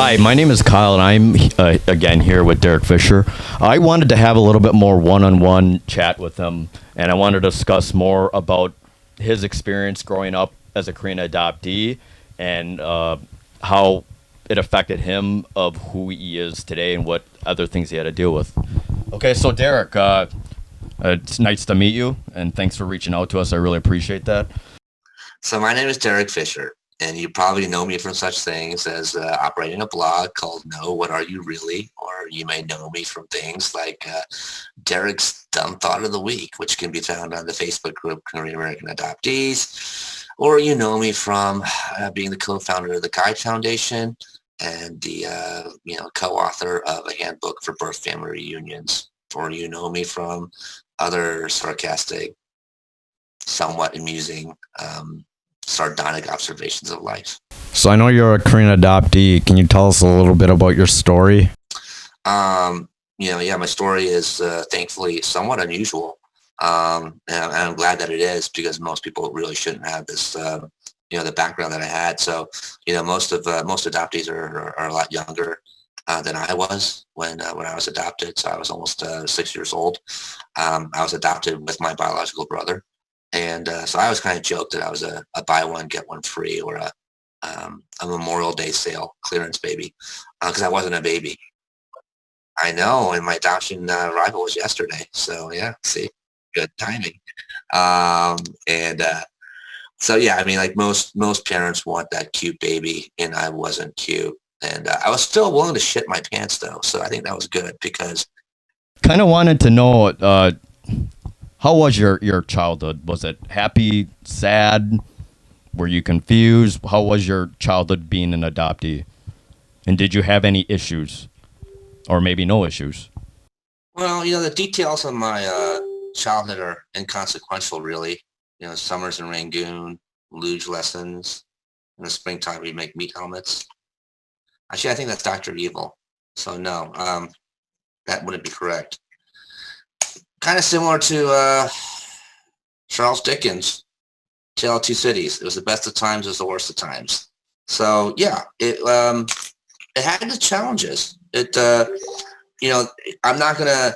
Hi, my name is Kyle, and I'm again here with Derek Fisher. I wanted to have a little bit more one-on-one chat with him, and I wanted to discuss more about his experience growing up as a Korean adoptee and how it affected him of who he is today and what other things he had to deal with. Okay, so Derek, it's nice to meet you, and thanks for reaching out to us. I really appreciate that. So my name is Derek Fisher, and you probably know me from such things as operating a blog called No, What Are You Really? Or you may know me from things like Derek's Dumb Thought of the Week, which can be found on the Facebook group Korean American Adoptees. Or you know me from being the co-founder of the GiDE Foundation and the co-author of a handbook for birth family reunions. Or you know me from other sarcastic, somewhat amusing, sardonic observations of life. So I know you're a Korean adoptee. Can you tell us a little bit about your story? My story is thankfully somewhat unusual. And I'm glad that it is, because most people really shouldn't have this, the background that I had. So, most adoptees are a lot younger than I was when I was adopted. So I was almost 6 years old. I was adopted with my biological brother. And so I always kind of joked that I was a buy one, get one free, or a Memorial Day sale clearance baby, because I wasn't a baby. I know, and my adoption arrival was yesterday. So yeah, see, good timing. Like most parents want that cute baby, and I wasn't cute. And I was still willing to shit my pants though. So I think that was good, because Kind of wanted to know, how was your childhood? Was it happy, sad? Were you confused? How was your childhood being an adoptee? And did you have any issues? Or maybe no issues? Well, the details of my childhood are inconsequential, really. Summers in Rangoon, luge lessons. In the springtime, we make meat helmets. Actually, I think that's Dr. Evil. So no, that wouldn't be correct. Kind of similar to Charles Dickens' Tale of Two Cities. It was the best of times, it was the worst of times. So yeah, it had its challenges. I'm not gonna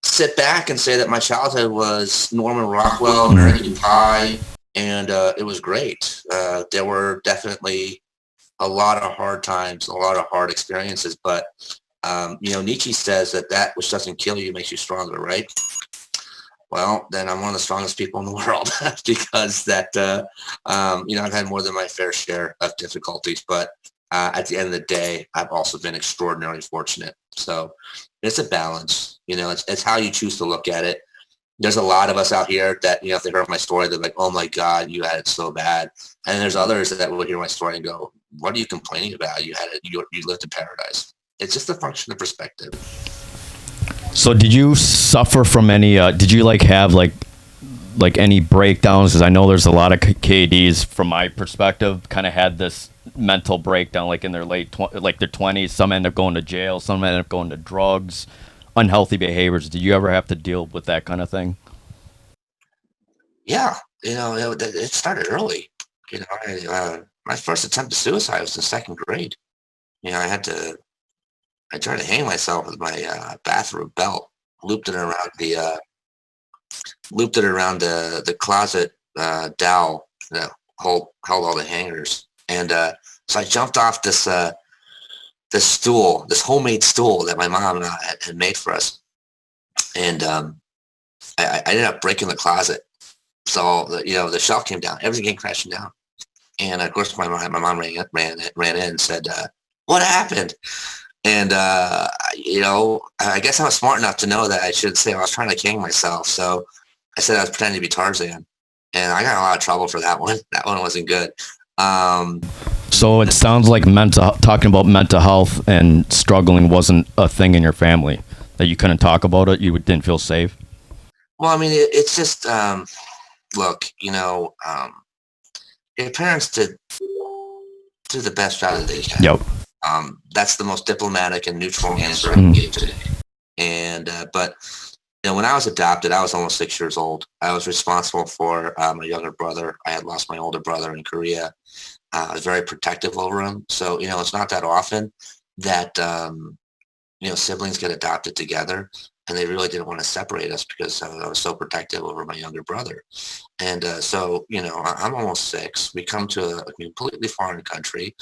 sit back and say that my childhood was Norman Rockwell, American Pie, and it was great. There were definitely a lot of hard times, a lot of hard experiences, but Nietzsche says that which doesn't kill you makes you stronger, right? Well, then I'm one of the strongest people in the world because I've had more than my fair share of difficulties, but at the end of the day, I've also been extraordinarily fortunate. So it's a balance, it's how you choose to look at it. There's a lot of us out here that, if they heard my story, they're like, oh my God, you had it so bad. And there's others that will hear my story and go, what are you complaining about? You had it, you lived in paradise. It's just a function of perspective. So did you suffer from any, did you have any breakdowns? Because I know there's a lot of KADS, from my perspective, kind of had this mental breakdown, in their their 20s. Some end up going to jail, some end up going to drugs, unhealthy behaviors. Did you ever have to deal with that kind of thing? Yeah, it started early. My first attempt at suicide was in second grade. I tried to hang myself with my bathroom belt, looped it around the closet dowel that held all the hangers, and so I jumped off this stool, this homemade stool that my mom had made for us, and I ended up breaking the closet. So the shelf came down, everything came crashing down, and of course my mom ran in and said, "What happened?" And, I guess I was smart enough to know that I should say I was trying to hang myself. So I said I was pretending to be Tarzan. And I got a lot of trouble for that one. That one wasn't good. So it sounds like talking about mental health and struggling wasn't a thing in your family, that you couldn't talk about it? You didn't feel safe? Well, I mean, it's just, look, your parents do the best job that they can. Yep. That's the most diplomatic and neutral answer I can give today. And but when I was adopted, I was almost 6 years old. I was responsible for my younger brother. I had lost my older brother in Korea. I was very protective over him. So, it's not that often that, siblings get adopted together, and they really didn't want to separate us because I was so protective over my younger brother. And so, I'm almost 6. We come to a completely foreign country.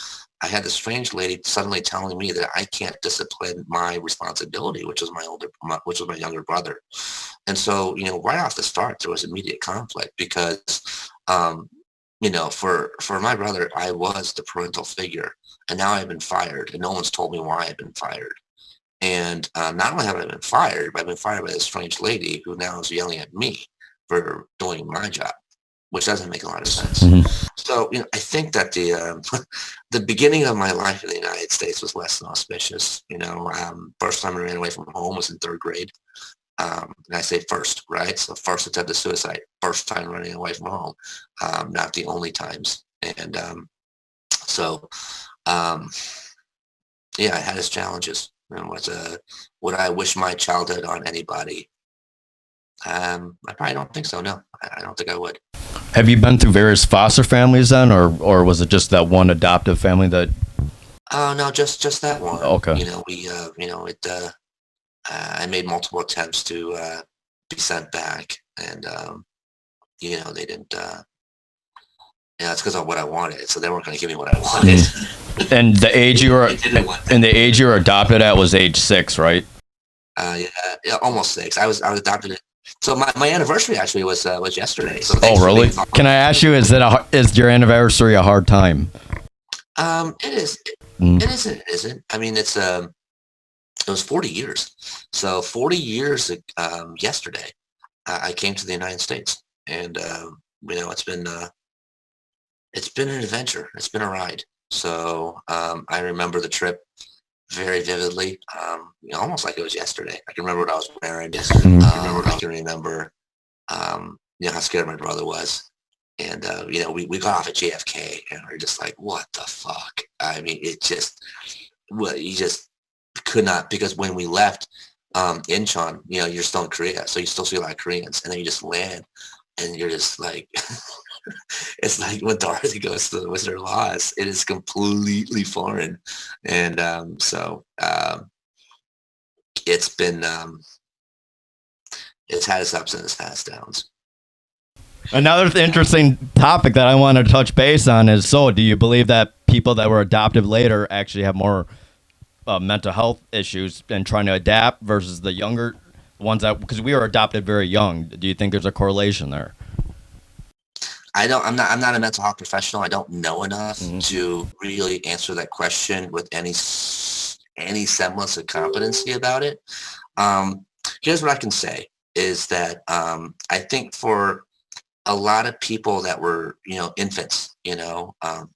I had this strange lady suddenly telling me that I can't discipline my responsibility, which was which was my younger brother. And so, right off the start, there was immediate conflict because, for my brother, I was the parental figure, and now I've been fired, and no one's told me why I've been fired. And not only have I been fired, but I've been fired by this strange lady who now is yelling at me for doing my job, which doesn't make a lot of sense. Mm-hmm. So, I think that the the beginning of my life in the United States was less than auspicious. First time I ran away from home was in 3rd grade. And I say first, right? So first attempt at suicide, first time running away from home, not the only times. And so, um, yeah, it had its challenges. And would I wish my childhood on anybody? I probably don't think so. No, I don't think I would. Have you been through various foster families then, or was it just that one adoptive family that? Oh no, just that one. Okay. I made multiple attempts to be sent back, and they didn't. It's because of what I wanted, so they weren't going to give me what I wanted. And the age you were adopted at was age 6, right? Yeah, almost 6. I was adopted. So my anniversary actually was yesterday. So oh, really? Can I ask you, is your anniversary a hard time? It is. It isn't. It isn't. I mean, it was 40 years. So 40 years yesterday, I came to the United States, and it's been an adventure. It's been a ride. So I remember the trip very vividly, almost like it was yesterday. I can remember what I was wearing. I can remember, how scared my brother was. And, we got off at JFK, and we are just like, what the fuck? I mean, you just could not, because when we left Incheon, you're still in Korea, so you still see a lot of Koreans, and then you just land, and you're just like, it's like when Dorothy goes to the Wizard of Oz. It is completely foreign, and it's been it's had its ups and its had its downs. Another interesting topic that I want to touch base on is, so do you believe that people that were adopted later actually have more mental health issues and trying to adapt versus the younger ones because we were adopted very young? Do you think there's a correlation there? I'm not a mental health professional. I don't know enough to really answer that question with any semblance of competency about it. Here's what I can say is that I think for a lot of people that were, infants,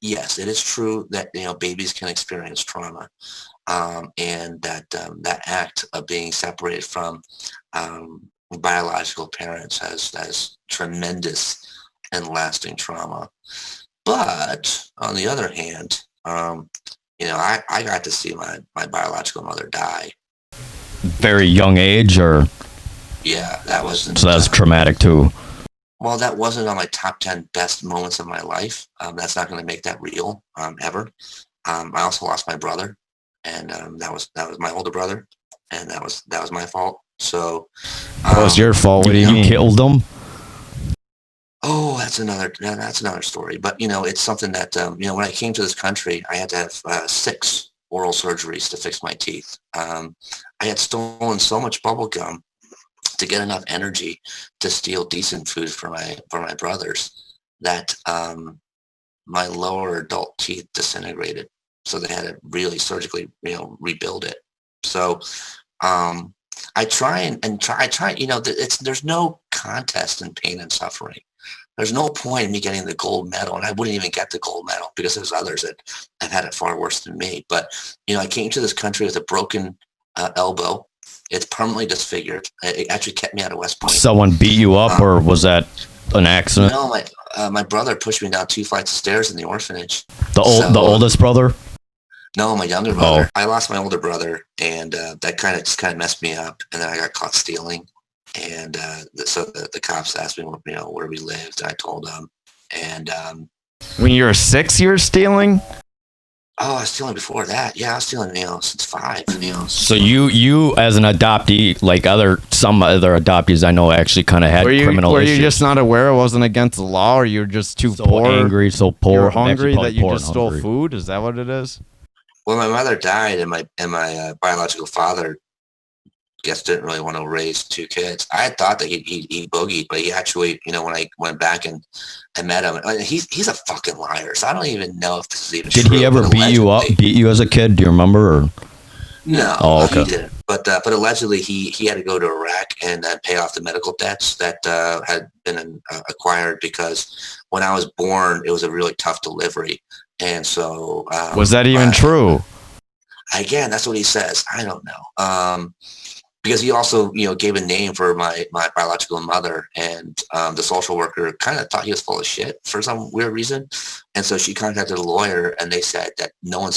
yes, it is true that, babies can experience trauma. And that act of being separated from biological parents has tremendous and lasting trauma. But on the other hand, I got to see my biological mother die. Very young age, or? Yeah, that wasn't. So that's traumatic too. Well, that wasn't on my top 10 best moments of my life. That's not going to make that real ever. I also lost my brother, and that was my older brother, and that was my fault. So that was your fault. You killed him. Oh, that's another story. But it's something that when I came to this country, I had to have 6 oral surgeries to fix my teeth. I had stolen so much bubble gum to get enough energy to steal decent food for my brothers that my lower adult teeth disintegrated. So they had to really surgically rebuild it. So I try. There's no contest in pain and suffering. There's no point in me getting the gold medal, and I wouldn't even get the gold medal because there's others that have had it far worse than me. But I came to this country with a broken elbow. It's permanently disfigured. It actually kept me out of West Point. Someone beat you up, or was that an accident? No, my brother pushed me down 2 flights of stairs in the orphanage. The oldest brother? No, my younger brother. Oh. I lost my older brother, and that kind of messed me up. And then I got caught stealing, and so the cops asked me, where we lived, and I told them, and When you were 6, you were stealing? Oh, I was stealing before that. Yeah, I was stealing since 5. So you as an adoptee, like some other adoptees I know actually kind of had criminal were issues. you just not aware it wasn't against the law, or you were just too so poor? angry, so poor, You were I'm actually hungry probably that you poor just and stole hungry. food? Is that what it is? Well, my mother died, and my biological father, guess, didn't really want to raise 2 kids. I had thought that he boogied, but he actually, when I went back and I met him, he's a fucking liar. So I don't even know if this is even Did true. he ever but beat you up, beat you as a kid? Do you remember? Or? No, Oh, okay. he didn't. But allegedly he had to go to Iraq and pay off the medical debts that had been acquired, because when I was born, it was a really tough delivery. And so Was that even true? Again, that's what he says. I don't know. Because he also, gave a name for my biological mother, and the social worker kind of thought he was full of shit for some weird reason. And so she contacted a lawyer, and they said that no one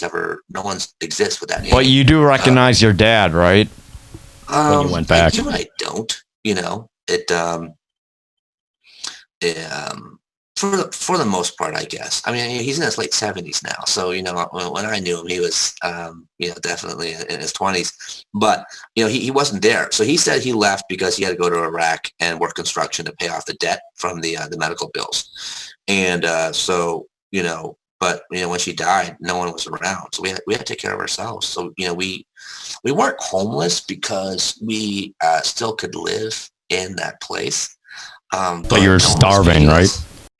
exists with that name. But you do recognize your dad, right? When you went back. I do and I don't, for the most part, I guess. I mean, he's in his late 70s now. So, when I knew him, he was, definitely in his 20s. But, he wasn't there. So he said he left because he had to go to Iraq and work construction to pay off the debt from the medical bills. And but, when she died, no one was around. So we had to take care of ourselves. So, we weren't homeless because we still could live in that place. But you were starving, right?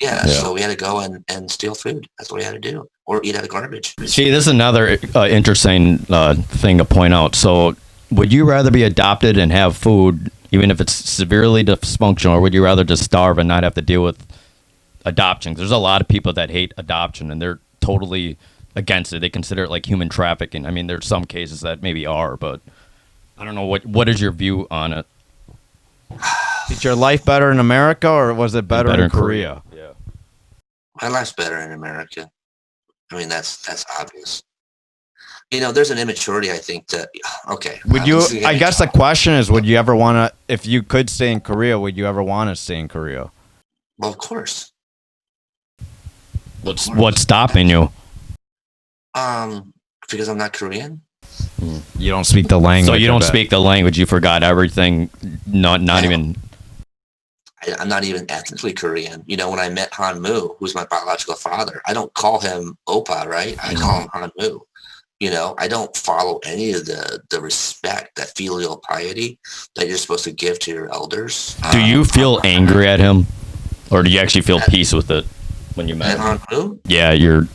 Yeah, so we had to go and steal food. That's what we had to do, or eat out of garbage. See, this is another interesting thing to point out. So, would you rather be adopted and have food, even if it's severely dysfunctional, or would you rather just starve and not have to deal with adoption? There's a lot of people that hate adoption, and they're totally against it. They consider it like human trafficking. I mean, there's some cases that maybe are, but I don't know. What is your view on it? Is your life better in America, or was it better in Korea? Yeah. My life's better in America. I mean, that's obvious. There's an immaturity, I think, that, okay. Would you, I guess the question is, would you ever want to, if you could stay in Korea, would you ever want to stay in Korea? Well, of course. What's stopping you? Because I'm not Korean. You don't speak the language. So you don't speak the language. You forgot everything. Not even. I'm not even ethnically Korean. When I met Han Mu, who's my biological father, I don't call him Oppa, right? I call him Han Mu. I don't follow any of the respect, that filial piety that you're supposed to give to your elders. Do you feel angry at him, or do you actually feel peace with it when you met him? Han Mu? Yeah, your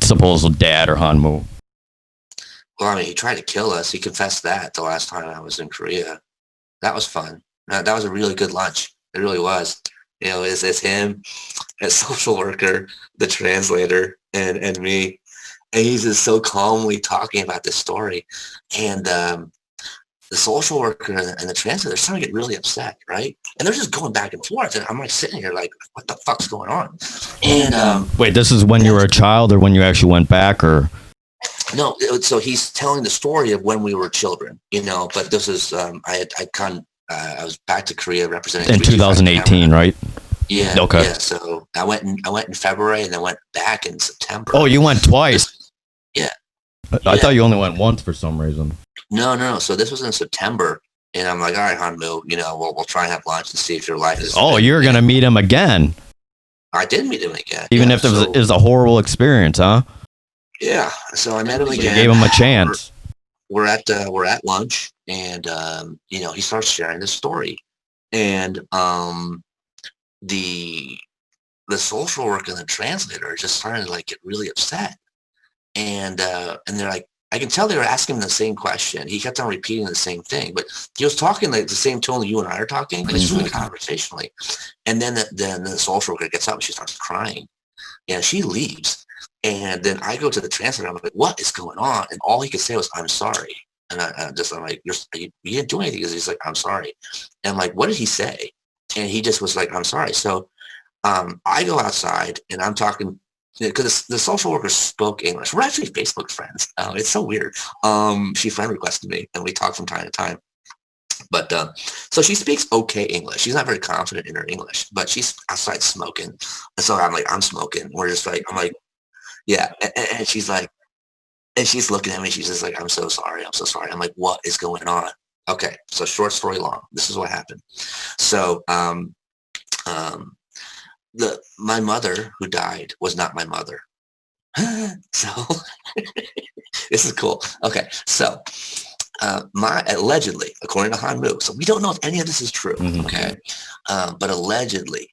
supposed dad, or Han Mu. Well, I mean, he tried to kill us. He confessed that the last time I was in Korea. That was fun. That was a really good lunch. It really was. It's him, a social worker, the translator, and me. And he's just so calmly talking about this story. And the social worker and the translator, they're starting to get really upset, right? And they're just going back and forth. And I'm like sitting here like, what the fuck's going on? And wait, this is when you were a child, or when you actually went back, or? No, so he's telling the story of when we were children, but this is, I was back to Korea representing. In 2018, right? Yeah. Okay. Yeah, so I went in February, and then went back in September. Oh, you went twice? Yeah. I thought you only went once for some reason. No. So this was in September, and I'm like, all right, Han Mu, we'll try and have lunch and see if your life is. Oh, you're going to meet him again? I did meet him again. Even if it was a horrible experience, huh? Yeah, so I met him again. You gave him a chance. We're at lunch, and he starts sharing this story, and the social worker and the translator are just starting to like get really upset, and they're like, I can tell they were asking him the same question. He kept on repeating the same thing, but he was talking like the same tone that you and I are talking, but it's really conversationally. And then the social worker gets up and she starts crying, and she leaves. And then I go to the translator. I'm like, what is going on? And all he could say was, I'm sorry. And I'm like, you didn't do anything. He's like, I'm sorry. And I'm like, what did he say? And he just was like, I'm sorry. So I go outside, and I'm talking, because the social worker spoke English. We're actually Facebook friends. It's so weird. She friend requested me, and we talk from time to time. But so she speaks okay English. She's not very confident in her English, but she's outside smoking. And so I'm smoking. We're just like, I'm like, yeah. And she's like, and she's looking at me. She's just like, I'm so sorry. I'm so sorry. I'm like, what is going on? Okay. So short story long, this is what happened. So my mother who died was not my mother. So this is cool. Okay. So allegedly, according to Hanmu, so we don't know if any of this is true. Okay. But allegedly,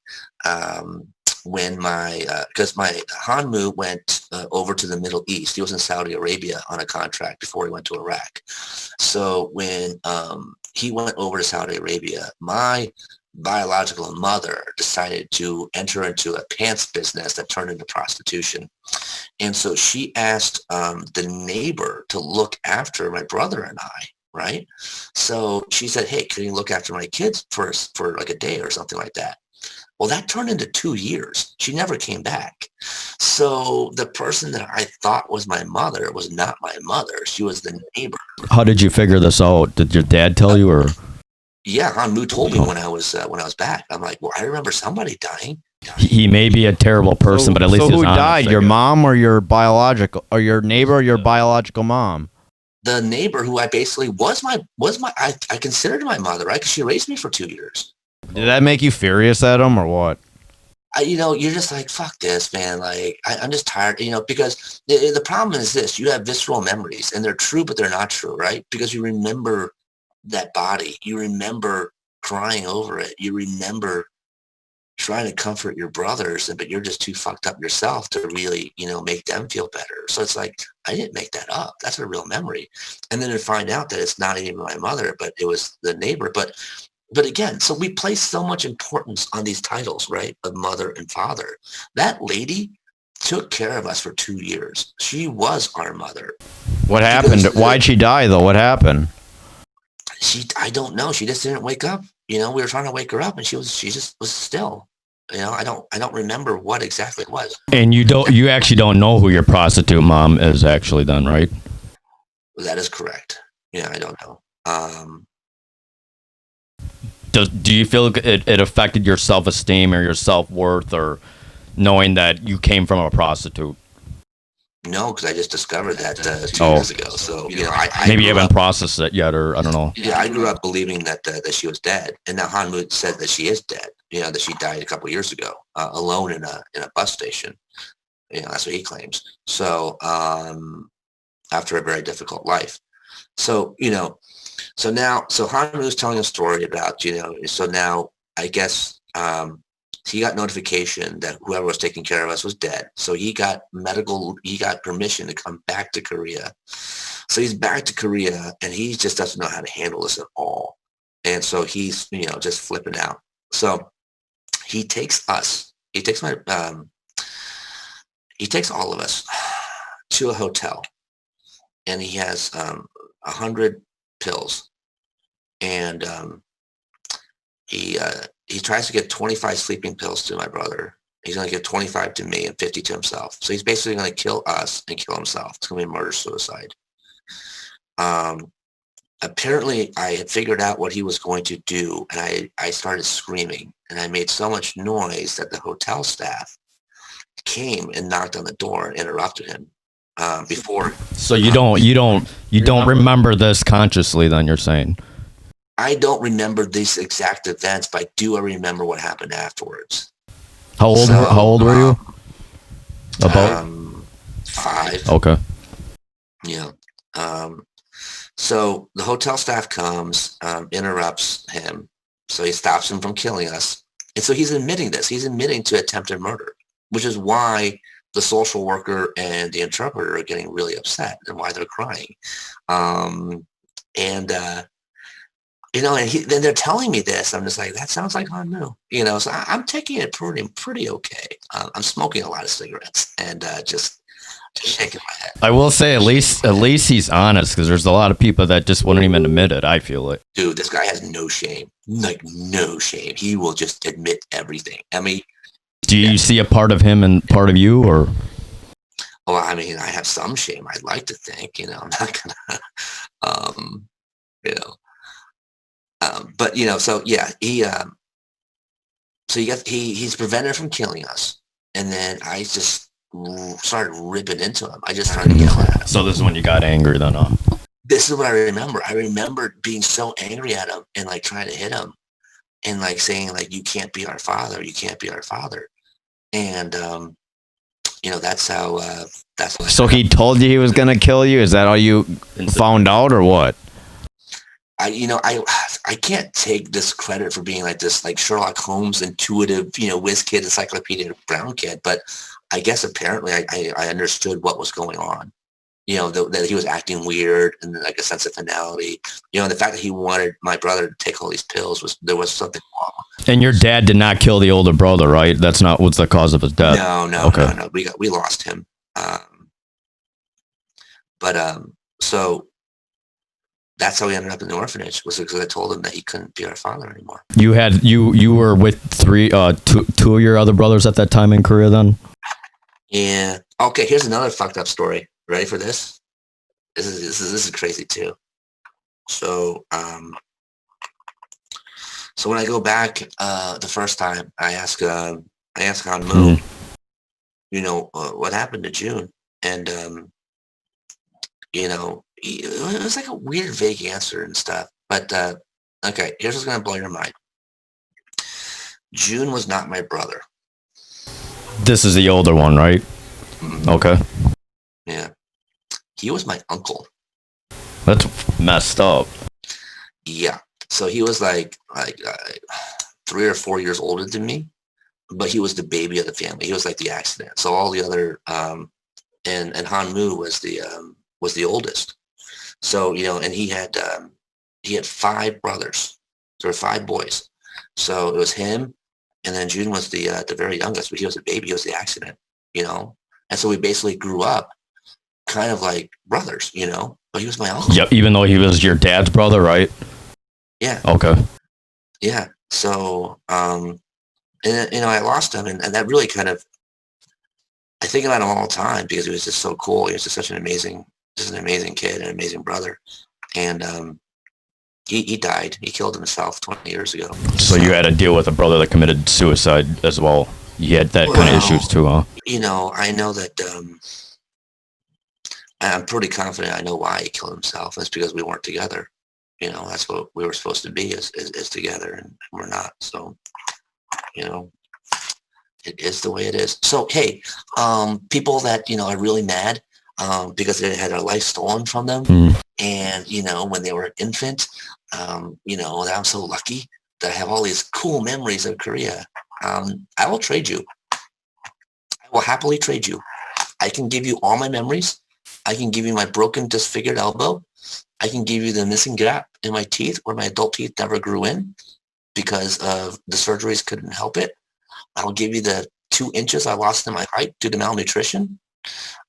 when because my Hanmu went over to the Middle East, he was in Saudi Arabia on a contract before he went to Iraq. So when he went over to Saudi Arabia, my biological mother decided to enter into a pants business that turned into prostitution. And so she asked the neighbor to look after my brother and I, right? So she said, hey, can you look after my kids for like a day or something like that? Well, that turned into 2 years. She never came back. So the person that I thought was my mother was not my mother. She was the neighbor. How did you figure this out? Did your dad tell you, or? Yeah, Hanmu told me when I was back. I'm like, well, I remember somebody dying. He may be a terrible person, but at least so he was who honest, died? I Your guess. mom or your biological, or your neighbor or your biological mom? The neighbor who I basically was my I considered my mother, right? Because she raised me for 2 years. Did that make you furious at him or what? You're just like, fuck this, man. Like, I'm just tired, because the problem is this: you have visceral memories, and they're true, but they're not true, right? Because you remember that body, you remember crying over it, you remember trying to comfort your brothers, but you're just too fucked up yourself to really, make them feel better. So it's like, I didn't make that up. That's a real memory. And then to find out that it's not even my mother, but it was the neighbor. But again, so we place so much importance on these titles, right, of mother and father. That lady took care of us for 2 years. She was our mother. What happened? Why'd she die, though? What happened? I don't know. She just didn't wake up. We were trying to wake her up, and she just was still. I don't remember what exactly it was. And you actually don't know who your prostitute mom is actually then, right? That is correct. Yeah, I don't know. Do you feel it affected your self-esteem or your self-worth, or knowing that you came from a prostitute? No, because I just discovered that 2 years ago. So I maybe you haven't processed it yet, or I don't know. Yeah, I grew up believing that she was dead, and now Hanmu said that she is dead. That she died a couple of years ago, alone in a bus station. That's what he claims. So after a very difficult life. So so Hanmu is telling a story about So now I guess he got notification that whoever was taking care of us was dead. So he got permission to come back to Korea. So he's back to Korea, and he just doesn't know how to handle this at all. And so he's, just flipping out. So he takes us, he takes all of us to a hotel, and he has 100 pills. And he tries to get 25 sleeping pills to my brother. He's going to give 25 to me and 50 to himself. So he's basically going to kill us and kill himself. It's going to be murder-suicide. Apparently, I had figured out what he was going to do, and I started screaming, and I made so much noise that the hotel staff came and knocked on the door and interrupted him before. So you don't remember this consciously, then, you're saying? I don't remember these exact events, but I do remember what happened afterwards. How old were you? About 5. Okay. Yeah. So the hotel staff comes, interrupts him. So he stops him from killing us. And so he's admitting this. He's admitting to attempted murder, which is why the social worker and the interpreter are getting really upset and why they're crying. And then they're telling me this. I'm just like, that sounds like Hanmu. So I'm taking it pretty okay. I'm smoking a lot of cigarettes and just shaking my head. I will say at least he's honest, because there's a lot of people that just wouldn't even admit it. I feel like, dude, this guy has no shame, like no shame. He will just admit everything. I mean, do you see a part of him and part of you, or? Well, I mean, I have some shame. I'd like to think, I'm not gonna, but so yeah, he's prevented from killing us, and then I just started ripping into him. I just started yelling at him. So this is when you got angry then, huh? This is what I remember. I remember being so angry at him and like trying to hit him and like saying like, you can't be our father. You can't be our father. And, that's how, So he told you he was gonna kill you? Is that how you found out, or what? I can't take this credit for being like this, like Sherlock Holmes, intuitive, whiz kid, encyclopedia brown kid. But I guess apparently I understood what was going on. That he was acting weird and like a sense of finality. And the fact that he wanted my brother to take all these pills there was something wrong. And your dad did not kill the older brother, right? That's not what's the cause of his death. No. Okay. No. We lost him. So that's how we ended up in the orphanage, was because I told him that he couldn't be our father anymore. You were with two of your other brothers at that time in Korea then? Yeah. Okay. Here's another fucked up story. Ready for this? This is crazy too. So when I go back the first time, I ask Han-Moo, what happened to June, and it was like a weird, vague answer and stuff. But okay, here's what's gonna blow your mind. June was not my brother. This is the older one, right? Mm-hmm. Okay. Yeah. He was my uncle. That's messed up. Yeah. So he was like 3 or 4 years older than me, but he was the baby of the family. He was like the accident. So all the other and Han-Moo was the oldest. So and he had 5 brothers. There were 5 boys. So it was him, and then June was the very youngest. But he was a baby. He was the accident. And so we basically grew up kind of like brothers, but he was my uncle. Yep, even though he was your dad's brother, right? Yeah. Okay. Yeah. So, and I lost him, and that really kind of, I think about him all the time because he was just so cool. He was just such an amazing kid, an amazing brother. And he died. He killed himself 20 years ago. So you had to deal with a brother that committed suicide as well. You had that kind of issues too, huh? I know that I'm pretty confident I know why he killed himself. It's because we weren't together. That's what we were supposed to be is together, and we're not. So, it is the way it is. So, hey, people that, are really mad because they had their life stolen from them. And, when they were an infant, that I'm so lucky that I have all these cool memories of Korea. I will trade you. I will happily trade you. I can give you all my memories. I can give you my broken, disfigured elbow. I can give you the missing gap in my teeth where my adult teeth never grew in because of the surgeries couldn't help it. I'll give you the 2 inches I lost in my height due to malnutrition.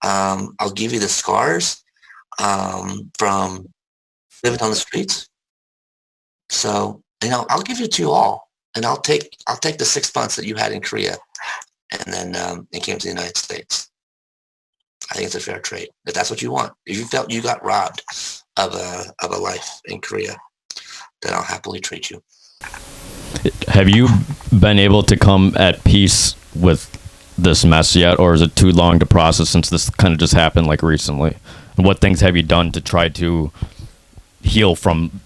I'll give you the scars from living on the streets. So, I'll give it to you all. And I'll take the 6 months that you had in Korea and then it came to the United States. I think it's a fair trade. If that's what you want. If you felt you got robbed of a life in Korea, then I'll happily trade you. Have you been able to come at peace with this mess yet, or is it too long to process since this kind of just happened like recently? And what things have you done to try to heal from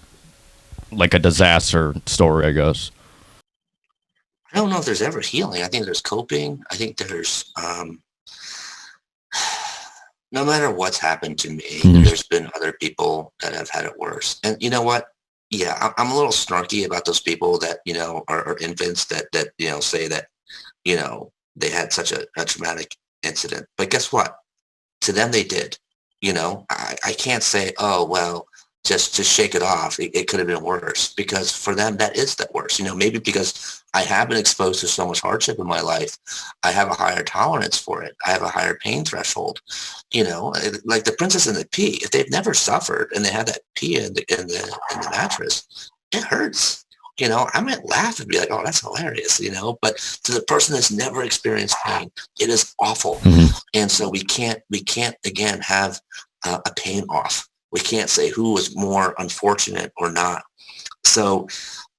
like a disaster story, I guess? I don't know if there's ever healing. I think there's coping. I think there's no matter what's happened to me, there's been other people that have had it worse. And you know what? Yeah, I'm a little snarky about those people that, are infants that say that, they had such a traumatic incident. But guess what? To them, they did. I can't say, oh, well, just shake it off. It could have been worse, because for them, that is the worst. Maybe because I have been exposed to so much hardship in my life, I have a higher tolerance for it. I have a higher pain threshold. Like the Princess and the Pea. If they've never suffered and they have that pea in the mattress, it hurts. I might laugh and be like, oh, that's hilarious, but to the person that's never experienced pain, it is awful. And so we can't again have a pain off. We can't say who was more unfortunate or not. So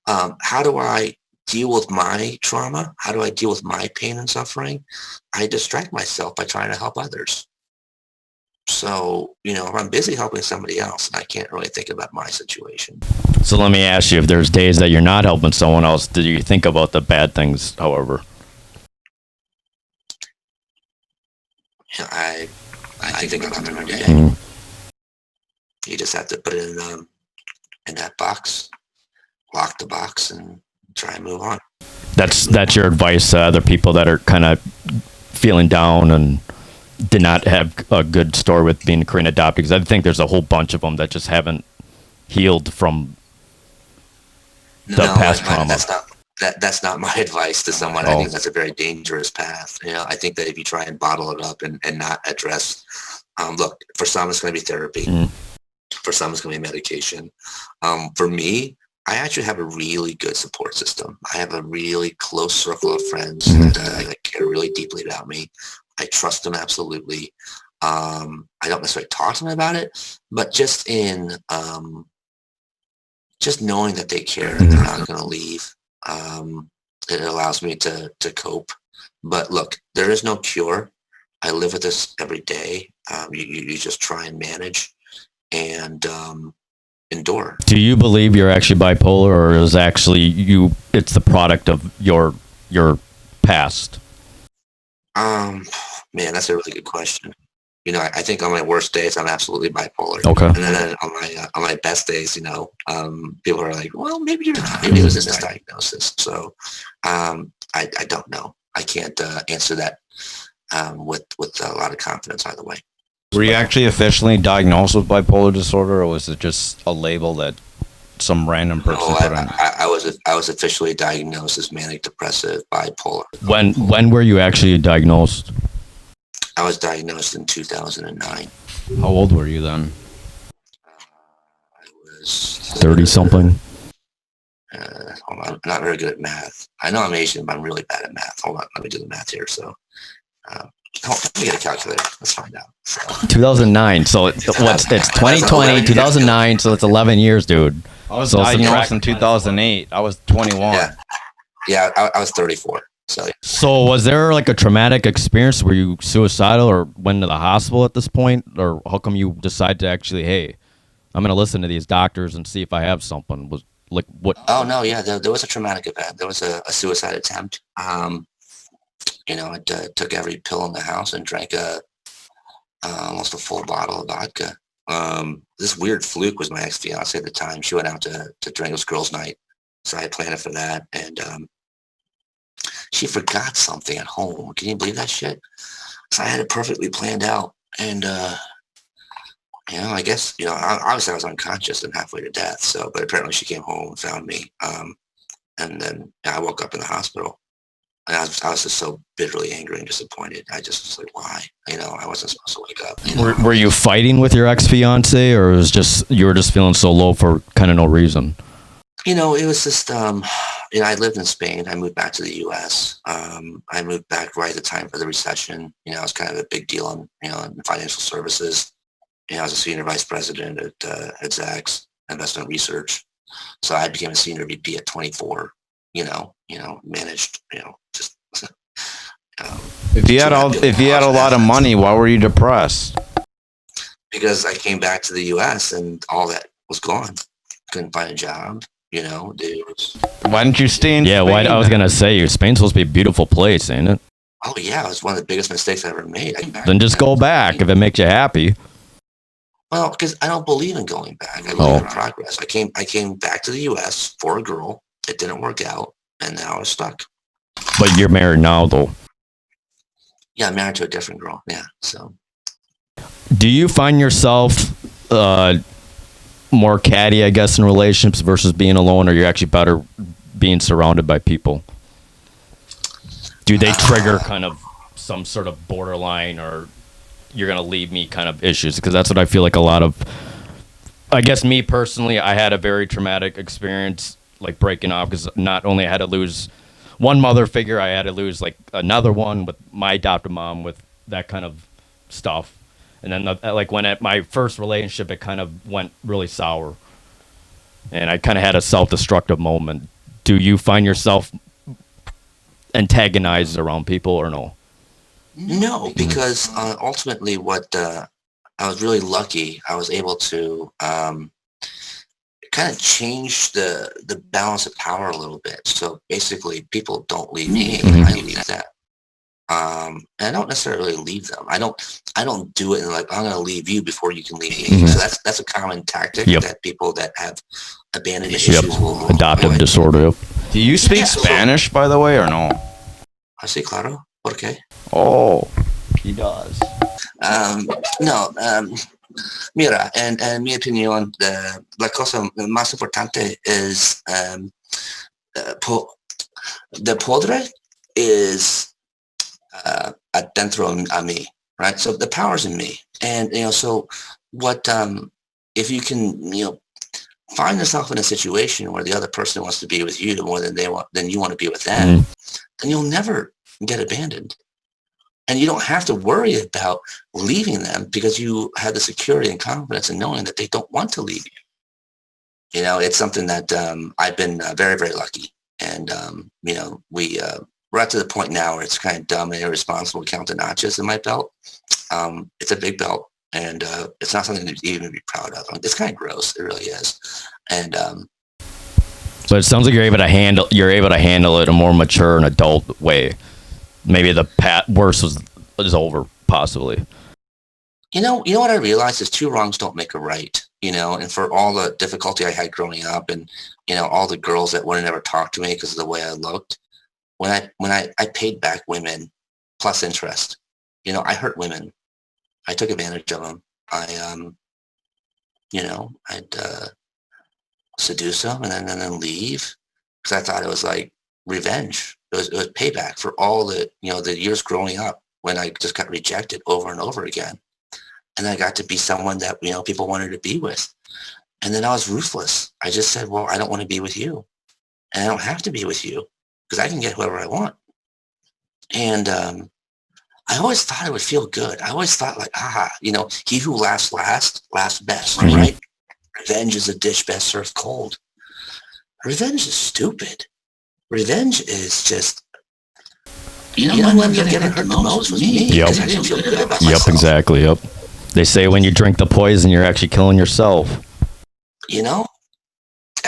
How do I deal with my trauma? How do I deal with my pain and suffering? I distract myself by trying to help others. So, if I'm busy helping somebody else, I can't really think about my situation. So let me ask you, if there's days that you're not helping someone else, do you think about the bad things, however? I think about them every day. Mm-hmm. You just have to put it in that box, lock the box, and try and move on. That's your advice to other people that are kind of feeling down and did not have a good story with being a Korean adoptee? Because I think there's a whole bunch of them that just haven't healed from the past trauma. That's not my advice to someone. I think that's a very dangerous path. I think that if you try and bottle it up and not address, look, for some it's going to be therapy. Mm. For some it's going to be medication. For me, I actually have a really good support system. I have a really close circle of friends that care really deeply about me. I trust them absolutely. I don't necessarily talk to them about it, but just in just knowing that they care and they're not going to leave, it allows me to cope. But look, there is no cure. I live with this every day. You just try and manage and endure. Do you believe you're actually bipolar, or is actually it's the product of your past? Man, that's a really good question. I think on my worst days, I'm absolutely bipolar. Okay. And then on my best days, people are like, well, maybe you're not. Maybe it was a misdiagnosis. So I don't know. I can't answer that with a lot of confidence either way. Were you actually officially diagnosed with bipolar disorder, or was it just a label that some random person put on? I was officially diagnosed as manic depressive bipolar. When were you actually diagnosed? I was diagnosed in 2009. How old were you then? I was 30 something. Hold on, I'm not very good at math. I know I'm Asian, but I'm really bad at math. Hold on, let me do the math here. So, let me get a calculator. Let's find out. So. 2009. So it's 2020, 2009. So it's 11 years, dude. I was diagnosed in 2008. I was 21. Yeah, I was 34. So was there like a traumatic experience? Were you suicidal or went to the hospital at this point? Or how come you decide to actually, hey, I'm going to listen to these doctors and see if I have something? Was like what? Oh, no, yeah, there was a traumatic event. There was a suicide attempt. I took every pill in the house and drank almost a full bottle of vodka. This weird fluke was my ex-fiance at the time. She went out to drink. It was girls' night. So I planned it for that. And she forgot something at home. Can you believe that shit? So I had it perfectly planned out. And, I guess, obviously I was unconscious and halfway to death. So, but apparently she came home and found me. And then I woke up in the hospital. And I was just so bitterly angry and disappointed. I just was like, why? I wasn't supposed to wake up. Were you fighting with your ex-fiance, or it was just you were just feeling so low for kind of no reason? It was just, I lived in Spain. I moved back to the U.S. I moved back right at the time for the recession. It was kind of a big deal in financial services. I was a senior vice president at Zacks Investment Research. So I became a senior VP at 24. Managed, just. If you had a lot of money, why were you depressed? Because I came back to the U.S. and all that was gone. Couldn't find a job. Why didn't you stay in Spain? Yeah, I was gonna say, Spain's supposed to be a beautiful place, ain't it? Oh yeah, it was one of the biggest mistakes I ever made. Then just go back if it makes you happy. Well, because I don't believe in going back. I believe in progress. I came back to the U.S. for a girl. It didn't work out, and now I was stuck. But you're married now, though. Yeah, I'm married to a different girl. Yeah, so. Do you find yourself more catty, I guess, in relationships versus being alone, or you're actually better being surrounded by people? Do they trigger kind of some sort of borderline, or you're going to leave me kind of issues? Because that's what I feel like a lot of, I guess me personally, I had a very traumatic experience, like breaking off, because not only I had to lose one mother figure, I had to lose like another one with my adopted mom, with that kind of stuff. And then when at my first relationship, it kind of went really sour. And I kind of had a self-destructive moment do you find yourself antagonized around people or no? No, because ultimately what I was really lucky. I was able to kind of change the balance of power a little bit. So basically, people don't leave me; I leave them. And I don't necessarily leave them. I don't do it and like I'm going to leave you before you can leave me. So that's a common tactic that people that have abandonment issues will adoptive avoid. disorder. Do you speak Spanish, by the way, or no? Así claro, ¿por qué? Oh, he does. No, mira, en mi opinión, la cosa más importante es the poder is adentro a mí, right? So the power's in me, and so what? If you can, find yourself in a situation where the other person wants to be with you more than you want to be with them, then you'll never get abandoned. And you don't have to worry about leaving them because you have the security and confidence in knowing that they don't want to leave you. It's something that I've been very, very lucky. And, we're at to the point now where it's kind of dumb and irresponsible to count the notches in my belt. It's a big belt, and it's not something to even be proud of. It's kind of gross. It really is. And So it sounds like you're able to handle it in a more mature and adult way. Maybe the worst is over, possibly. You know what I realized is 2 wrongs don't make a right, and for all the difficulty I had growing up and, all the girls that wouldn't ever talk to me because of the way I looked, when I paid back women plus interest, I hurt women. I took advantage of them. I'd seduce them and then leave because I thought it was like revenge. It was payback for all the years growing up when I just got rejected over and over again. And then I got to be someone that, people wanted to be with. And then I was ruthless. I just said, well, I don't want to be with you. And I don't have to be with you because I can get whoever I want. And I always thought it would feel good. I always thought like, he who laughs last, laughs best, right? Revenge is a dish best served cold. Revenge is stupid. Revenge is just, who ended up getting hurt the most was me. Yep. I didn't feel good about myself. Yep, exactly. Yep. They say when you drink the poison, you're actually killing yourself.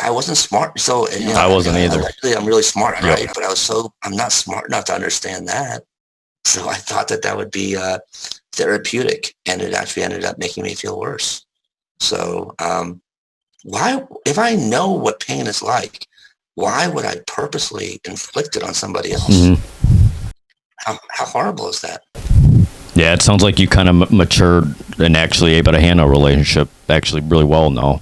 I wasn't smart. So I wasn't either. I'm really smart, right? But I'm not smart enough to understand that. So I thought that would be therapeutic, and it actually ended up making me feel worse. So why, if I know what pain is like, why would I purposely inflict it on somebody else? How horrible is that? Yeah, it sounds like you kind of matured and actually able to handle a relationship actually really well now.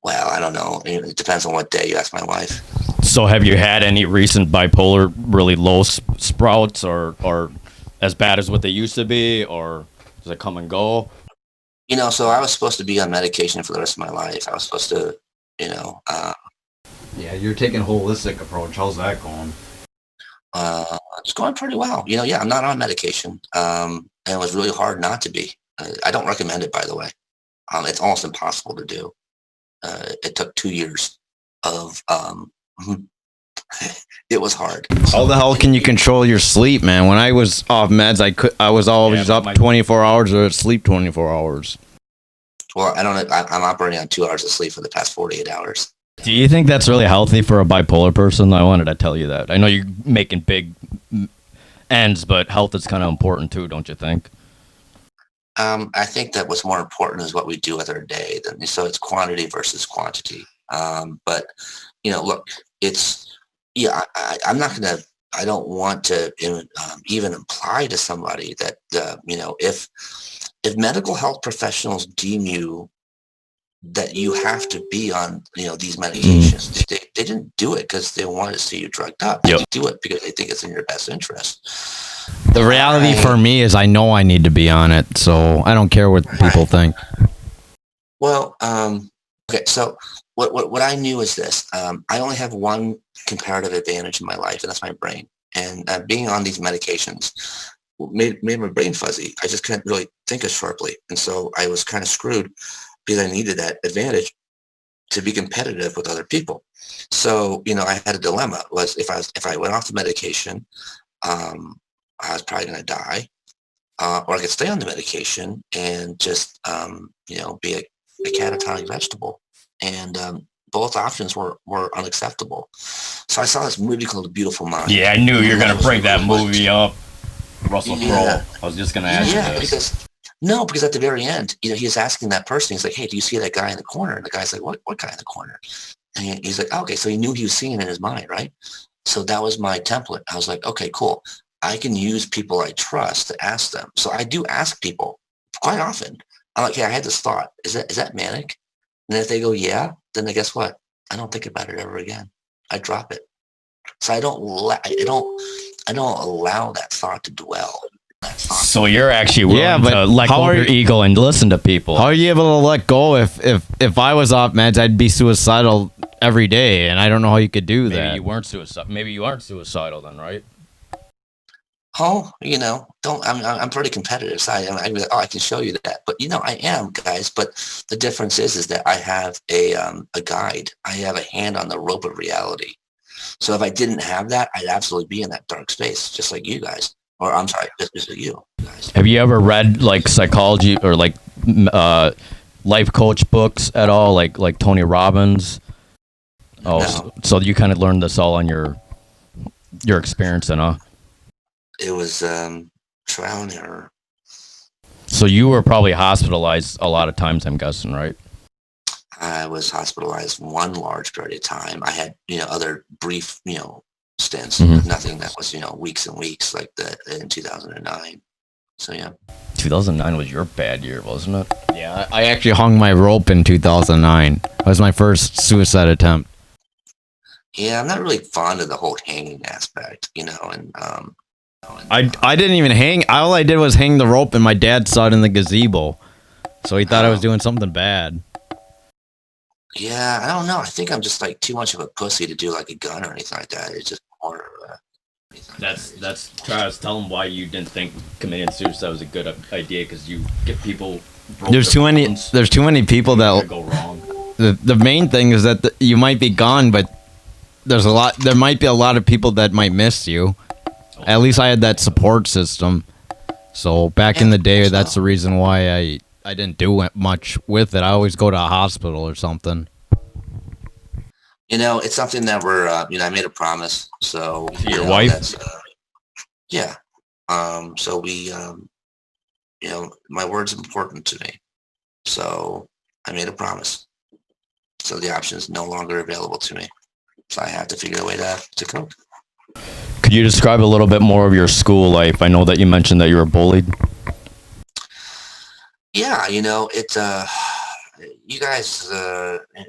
Well, I don't know. It depends on what day you ask my wife. So have you had any recent bipolar really low sprouts or as bad as what they used to be, or does it come and go? So I was supposed to be on medication for the rest of my life. I was supposed to, Yeah, you're taking a holistic approach. How's that going? it's going pretty well. I'm not on medication. And it was really hard not to be. I don't recommend it, by the way. It's almost impossible to do. It took 2 years of, it was hard. How the hell can you control your sleep, man? When I was off meds, I was always up 24 hours or sleep 24 hours. Well, I don't know. I'm operating on 2 hours of sleep for the past 48 hours. Do you think that's really healthy for a bipolar person? I wanted to tell you that. I know you're making big ends, but health is kind of important too, don't you think? I think that what's more important is what we do with our day. So it's quantity versus quantity. But, look, I'm not going to, I don't want to even imply to somebody that, if medical health professionals deem you that you have to be on, these medications, they didn't do it because they wanted to see you drugged up. They do it because they think it's in your best interest. The reality for me is I know I need to be on it, so I don't care what people think. Well, okay, so what I knew is this. I only have one comparative advantage in my life, and that's my brain. And being on these medications made my brain fuzzy. I just couldn't really think as sharply. And so I was kind of screwed because I needed that advantage. to be competitive with other people. So, I had a dilemma. Was if I went off the medication, I was probably going to die, or I could stay on the medication and just, be a catatonic vegetable. And both options were unacceptable. So I saw this movie called The Beautiful Mind. Yeah, I knew you were gonna bring that movie up. Russell Crowe. I was just gonna ask you this. Because at the very end, he's asking that person, he's like, hey, do you see that guy in the corner? And the guy's like, what guy in the corner? And he's like, oh, okay, so he knew he was seeing it in his mind, right? So that was my template. I was like, okay, cool. I can use people I trust to ask them. So I do ask people quite often. I'm like, hey, I had this thought. Is that manic? And if they go, yeah, then guess what? I don't think about it ever again. I drop it. So I don't allow that thought to dwell. So you're actually willing to let go of your ego and listen to people. How are you able to let go if I was off meds, I'd be suicidal every day, and I don't know how you could do that. Maybe you aren't suicidal then, right? Oh, I'm pretty competitive. So I'm like, I can show you that. But I am, guys. But the difference is that I have a guide. I have a hand on the rope of reality. So if I didn't have that, I'd absolutely be in that dark space, just like you guys. Or I'm sorry, just like you guys. Have you ever read like psychology or like life coach books at all, like Tony Robbins? Oh, No. so you kind of learned this all on your experience, then, huh? It was trial and error. So you were probably hospitalized a lot of times, I'm guessing, right? I was hospitalized one large period of time. I had, other brief, stints. Mhm. Nothing that was, weeks and weeks like that in 2009. So yeah. 2009 was your bad year, wasn't it? Yeah, I actually hung my rope in 2009. That was my first suicide attempt. Yeah, I'm not really fond of the whole hanging aspect, I didn't even hang. All I did was hang the rope, and my dad saw it in the gazebo, so he thought I was doing something bad. Yeah, I don't know. I think I'm just like too much of a pussy to do like a gun or anything like that. It's just more That's Travis. Tell them why you didn't think committing suicide was a good idea, because you get people. There's too many people that go wrong. The main thing is that you might be gone, but there might be a lot of people that might miss you. At least I had that support system. So back in the day, that's the reason why I didn't do much with it. I always go to a hospital or something. It's something that we're, I made a promise. So Your wife? Yeah. So we, my word's important to me. So I made a promise. So the option is no longer available to me. So I have to figure a way to cope. Could you describe a little bit more of your school life? I know that you mentioned that you were bullied. Yeah, it's you guys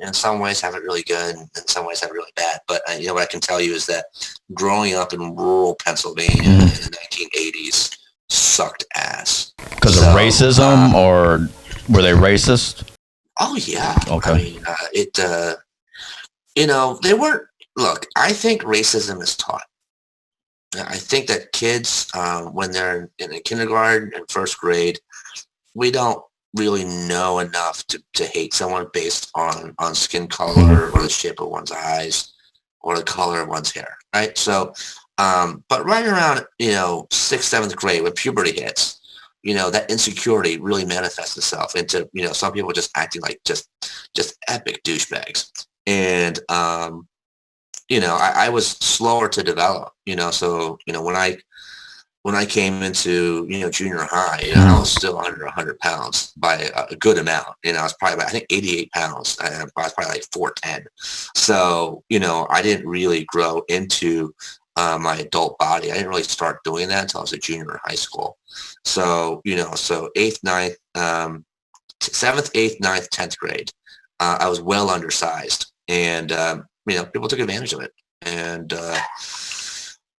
in some ways have it really good, and in some ways have it really bad. But what I can tell you is that growing up in rural Pennsylvania in the 1980s sucked ass. Because of racism, or were they racist? Oh yeah. Okay. I mean, they weren't. Look, I think racism is taught. I think that kids, when they're in kindergarten and first grade, we don't really know enough to hate someone based on skin color or the shape of one's eyes or the color of one's hair, right? So, but right around, 6th, 7th grade, when puberty hits, that insecurity really manifests itself into, some people just acting like just epic douchebags. And, I was slower to develop, so, when I came into, junior high, I was still under 100 pounds by a good amount. I was probably about, I think 88 pounds. I was probably like 4'10". So, I didn't really grow into my adult body. I didn't really start doing that until I was a junior in high school. So, so 8th, 9th, 7th, 8th, 9th, 10th grade, I was well undersized. And, people took advantage of it. And,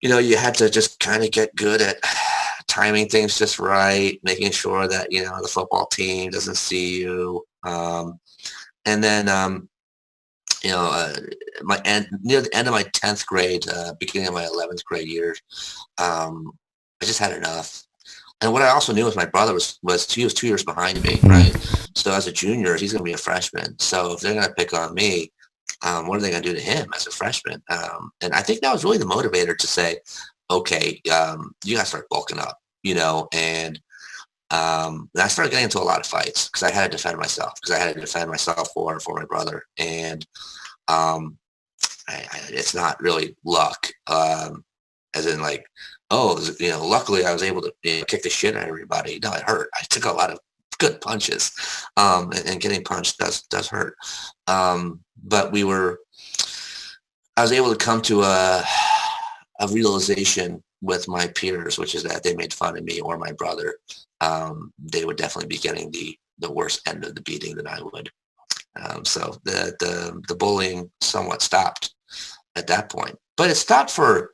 you had to just kind of get good at timing things just right, making sure that, the football team doesn't see you. And then, near the end of my 10th grade, beginning of my 11th grade year, I just had enough. And what I also knew was my brother was he was 2 years behind me, right? So as a junior, he's going to be a freshman. So if they're going to pick on me, what are they going to do to him as a freshman? And I think that was really the motivator to say, okay, you got to start bulking up, and I started getting into a lot of fights because I had to defend myself for my brother. And it's not really luck, as in like, luckily I was able to kick the shit out of everybody. No, it hurt. I took a lot of good punches, and getting punched does hurt. But I was able to come to a realization with my peers, which is that they made fun of me or my brother. They would definitely be getting the worst end of the beating than I would. So the bullying somewhat stopped at that point, but it stopped for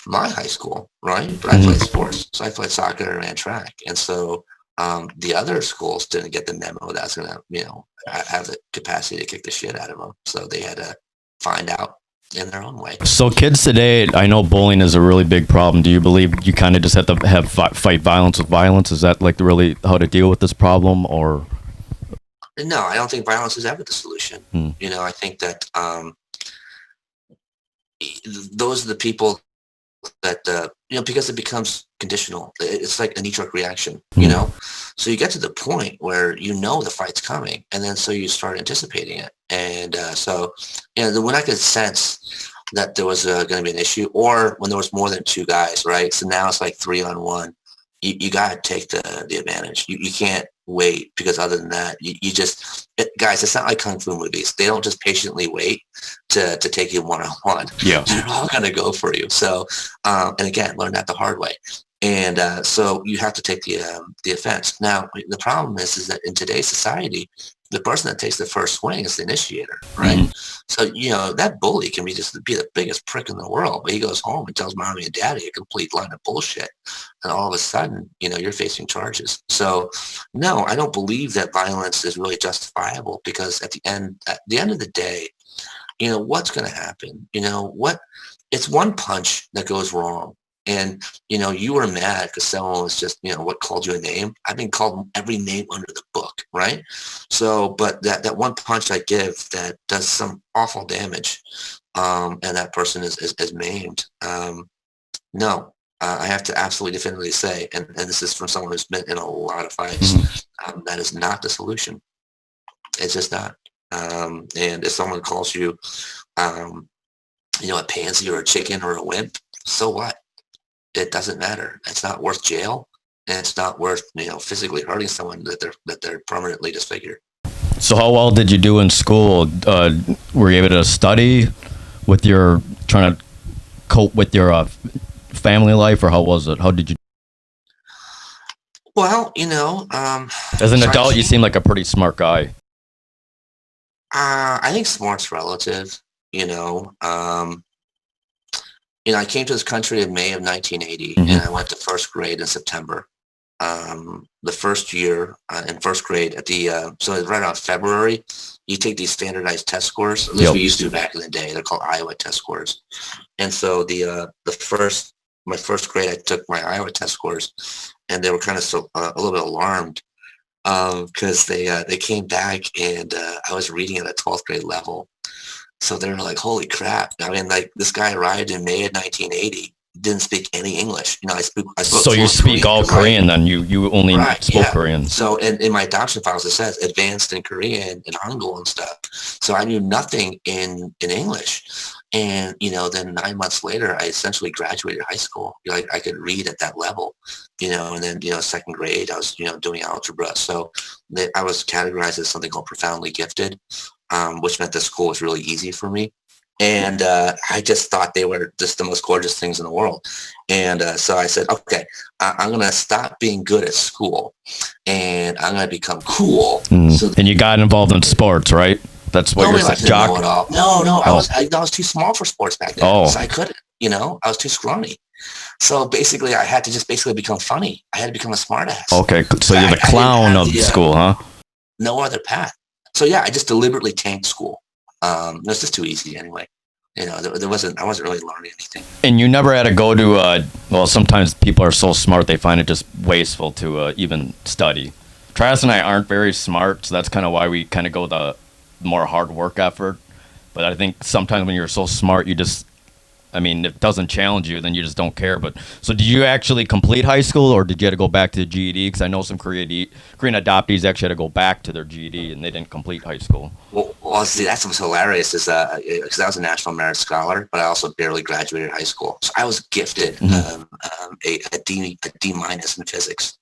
my high school, right? But I played sports, so I played soccer and ran track, and so the other schools didn't get the memo that I was going to, have the capacity to kick the shit out of them. So they had to find out in their own way. So kids today, I know bullying is a really big problem. Do you believe you kind of just have to fight violence with violence? Is that like really how to deal with this problem, or? No, I don't think violence is ever the solution. I think that those are the people that because it becomes conditional. It's like a knee-jerk reaction, so you get to the point where the fight's coming, and then so you start anticipating it, and so when I could sense that there was going to be an issue, or when there was more than two guys, right? So now it's like 3-on-1. You got to take the advantage. You can't wait, because other than that, guys, it's not like kung fu movies. They don't just patiently wait to take you one-on-one. Yeah. They're all going to go for you. So, and again, learn that the hard way. And so you have to take the offense. Now, the problem is that in today's society, the person that takes the first swing is the initiator, right? So, that bully can be the biggest prick in the world, but he goes home and tells mommy and daddy a complete line of bullshit. And all of a sudden, you're facing charges. So, no, I don't believe that violence is really justifiable, because at the end of the day, what's going to happen? It's one punch that goes wrong. And, you were mad because someone was just, called you a name. I've been called every name under the book, right? So, but that one punch I give that does some awful damage, and that person is maimed. No, I have to absolutely definitively say, and this is from someone who's been in a lot of fights, that is not the solution. It's just not. And if someone calls you, a pansy or a chicken or a wimp, so what? It doesn't matter. It's not worth jail, and it's not worth physically hurting someone that they're permanently disfigured. So how well did you do in school? Were you able to study with your trying to cope with your family life, or how was it? How did you? Well, as an adult, you seem like a pretty smart guy. I think smart's relative. I came to this country in May of 1980, and I went to first grade in September. The first year in first grade so right around February, you take these standardized test scores. At least we used to back in the day. They're called Iowa test scores. And so my first grade, I took my Iowa test scores, and they were kind of a little bit alarmed, because they came back, and I was reading at a 12th grade level. So they were like, holy crap. I mean, like, this guy arrived in May of 1980, didn't speak any English. I spoke so you speak all Korean, then? You only spoke Korean. So in my adoption files, it says advanced in Korean and Hangul and stuff. So I knew nothing in English. And, then 9 months later, I essentially graduated high school. I could read at that level, and then, second grade, I was, doing algebra. So I was categorized as something called profoundly gifted, which meant the school was really easy for me. And I just thought they were just the most gorgeous things in the world. And so I said, okay, I'm going to stop being good at school, and I'm going to become cool. And you got involved in sports, right? That's what you're saying, jock? No, I was too small for sports back then. So I couldn't, I was too scrawny. So basically, I had to just become funny. I had to become a smartass. Okay, so you're the clown of school, huh? No other path. So yeah, I just deliberately tanked school. It's just too easy anyway. there wasn't. I wasn't really learning anything. And you never had to go to, well, sometimes people are so smart they find it just wasteful to even study. Travis and I aren't very smart, so that's kind of why we kind of go the more hard work effort. But I think sometimes when you're so smart, you just, I mean, if it doesn't challenge you, then you just don't care. But so did you actually complete high school, or did you have to go back to the GED? Because I know some Korean adoptees actually had to go back to their GED and they didn't complete high school. Well, see, that's what's hilarious is because I was a National Merit Scholar, but I also barely graduated high school. So I was gifted a D minus in physics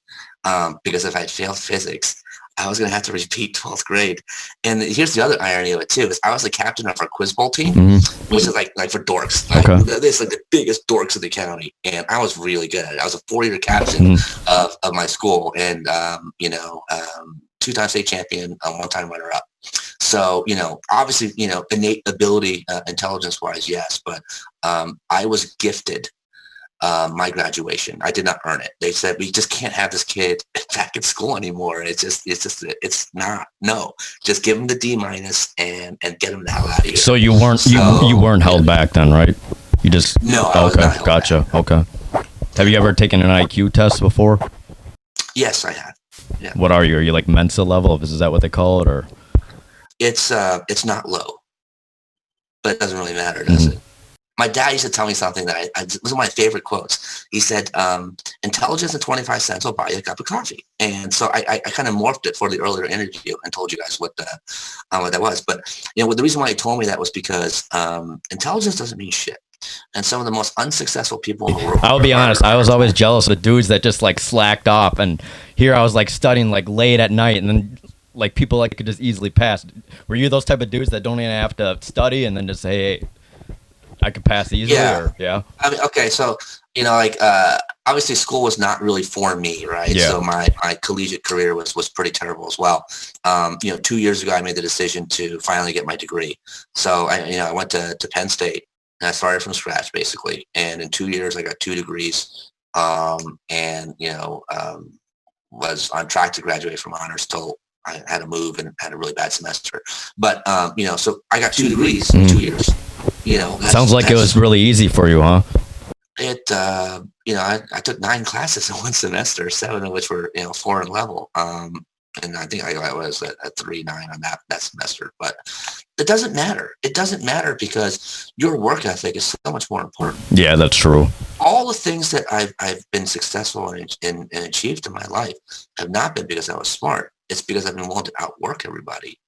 because if I had failed physics, I was going to have to repeat 12th grade. And here's the other irony of it, too, is I was the captain of our quiz bowl team, which is like for dorks. Okay. This like the biggest dorks in the county. And I was really good at it. I was a 4-year captain of my school and, 2-time state champion, 1-time runner-up. So, obviously, innate ability, intelligence-wise, yes. But I was gifted my graduation. I did not earn it. They said, we just can't have this kid back in school anymore. It's not, no, just give him the D minus and get him the hell out of here. So you weren't held back then, right? You just, no, I was not held gotcha. back. Okay. Have you ever taken an IQ test before? Yes, I have. Yeah. What are you? Are you like Mensa level? Is that what they call it, or? It's not low, but it doesn't really matter, does it? My dad used to tell me something that it was one of my favorite quotes. He said, intelligence and 25 cents will buy you a cup of coffee. And so I kind of morphed it for the earlier interview and told you guys what that was. But, the reason why he told me that was because intelligence doesn't mean shit. And some of the most unsuccessful people in the world. I'll be honest. I was always jealous of dudes that just like slacked off. And here I was like studying like late at night and then like people like could just easily pass. Were you those type of dudes that don't even have to study and then just say, hey, I could pass easily? Yeah. I mean, okay. So, obviously school was not really for me, right? Yeah. So my collegiate career was pretty terrible as well. 2 years ago, I made the decision to finally get my degree. So I went to Penn State and I started from scratch basically. And in 2 years, I got 2 degrees and was on track to graduate from honors till I had to move and had a really bad semester. But, so I got 2 degrees in 2 years. Sounds like it was really easy for you, huh? It, I took 9 classes in one semester, 7 of which were, foreign level. And I think I was at 3.9 on that semester. But it doesn't matter. It doesn't matter because your work ethic is so much more important. Yeah, that's true. All the things that I've been successful and achieved in my life have not been because I was smart. It's because I've been willing to outwork everybody.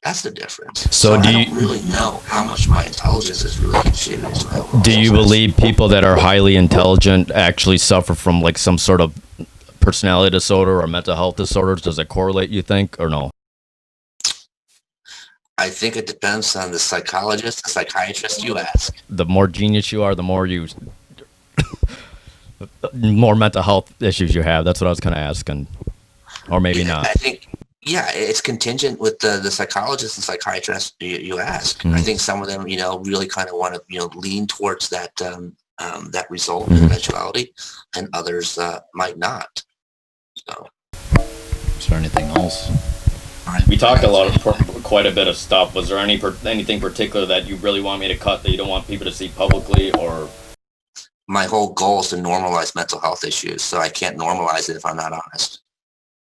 That's the difference. So I don't really know how much my intelligence is really contributing to my overall Do you believe people that are highly intelligent actually suffer from like some sort of personality disorder or mental health disorders? Does it correlate, you think, or no? I think it depends on the psychologist, the psychiatrist you ask. The more genius you are, the more more mental health issues you have. That's what I was kind of asking. Or maybe not. I think, it's contingent with the psychologist and psychiatrist you ask. I think some of them, really kind of want to, lean towards that that result eventuality, and others might not. So, is there anything else? We talked quite a bit of stuff. Was there anything particular that you really want me to cut that you don't want people to see publicly, or? My whole goal is to normalize mental health issues, so I can't normalize it if I'm not honest.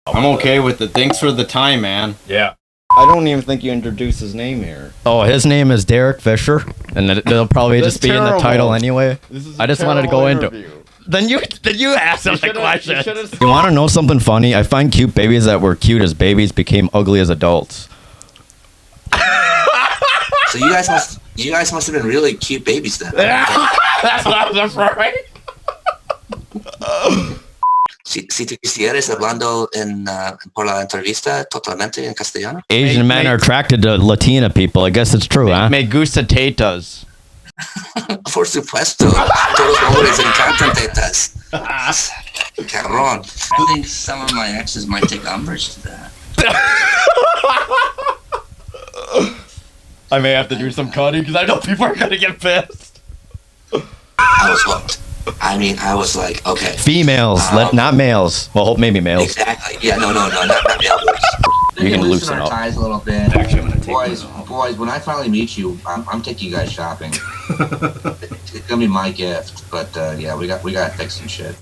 I'm okay with it. Thanks for the time, man. Yeah. I don't even think you introduced his name here. Oh, his name is Derek Fisher, and it'll probably just be in the title anyway. I just wanted to go into it. Then you asked him the question. You want to know something funny? I find cute babies that were cute as babies became ugly as adults. So you guys must have been really cute babies then. That's what I was afraid. Si tú quisieras hablando por la entrevista totalmente en castellano. Asian men are attracted to Latina people. I guess it's true, huh? Me gusta tetas. Por supuesto. Todos los hombres encantan tetas. Cabrón. I think some of my exes might take umbrage to that. I may have to do some cutting because I know people are going to get pissed. I was hooked. I mean, I was like, okay. Females, not males. Well, maybe males. Exactly. Yeah, no, not males. You can loosen our up. ties a little bit. Actually, I'm gonna boys, when I finally meet you, I'm taking you guys shopping. It's gonna be my gift, but yeah, we got to fix some shit.